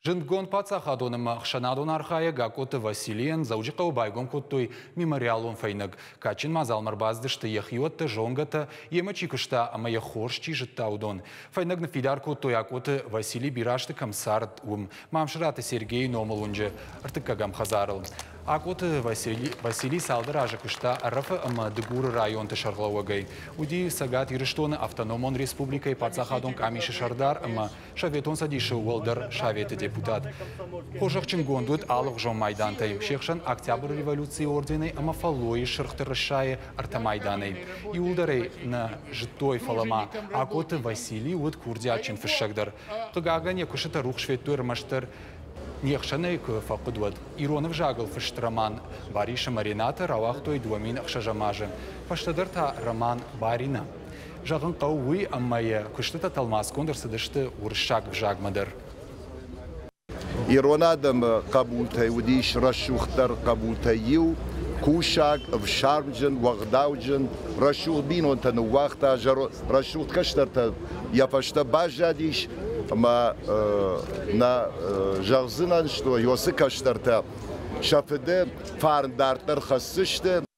Жингон пацахадоным хшанадон архая гакоты Василиен заужикау байгон коттой мемориалон файныг. Качин мазал марбаздышты яхиотты жонгата емачикышта амая хоршчи жыттаудон. Файныг нафидар коттой акоты Василий Бирашты камсард мамшраты Сергей номалунжы артыккагам хазарыл. Акоты Василий салдыражы кышта аррафы ама дыгуры районты шарлауагай. Уди сагат ирыштоны автономон республикой пацахадон камиши шардар ама шаветон садиши уолдар шаветы депутат. Хожахчин гондует алых жон майдантай. Шехшан октябрь революции ордены ама фаллои шырхтырышае артамайданай. И улдарей на житой фалама. Акоты Василий уд курдячин фишагдар. Тыгаган якушыта рух шветуэр маштар Нехшанайк факудвад. Иронов жагал фештраман. Бариша Марината равахтой дуамин ахшажамажи. Фаштадарта роман Барина. Жаган кауи аммая куштата талмас кондерсадышты уршаг в жагмадар. Иронадам кабултай удиш рашухтар кабултайю. Кушак в шармджен, вагдауджен, рашух бинонтану вахта, рашух каштарта. Я пашта бажадиш. Ama na jarzinan, что Yossi kaştarta şafede farndartlar xassıştı.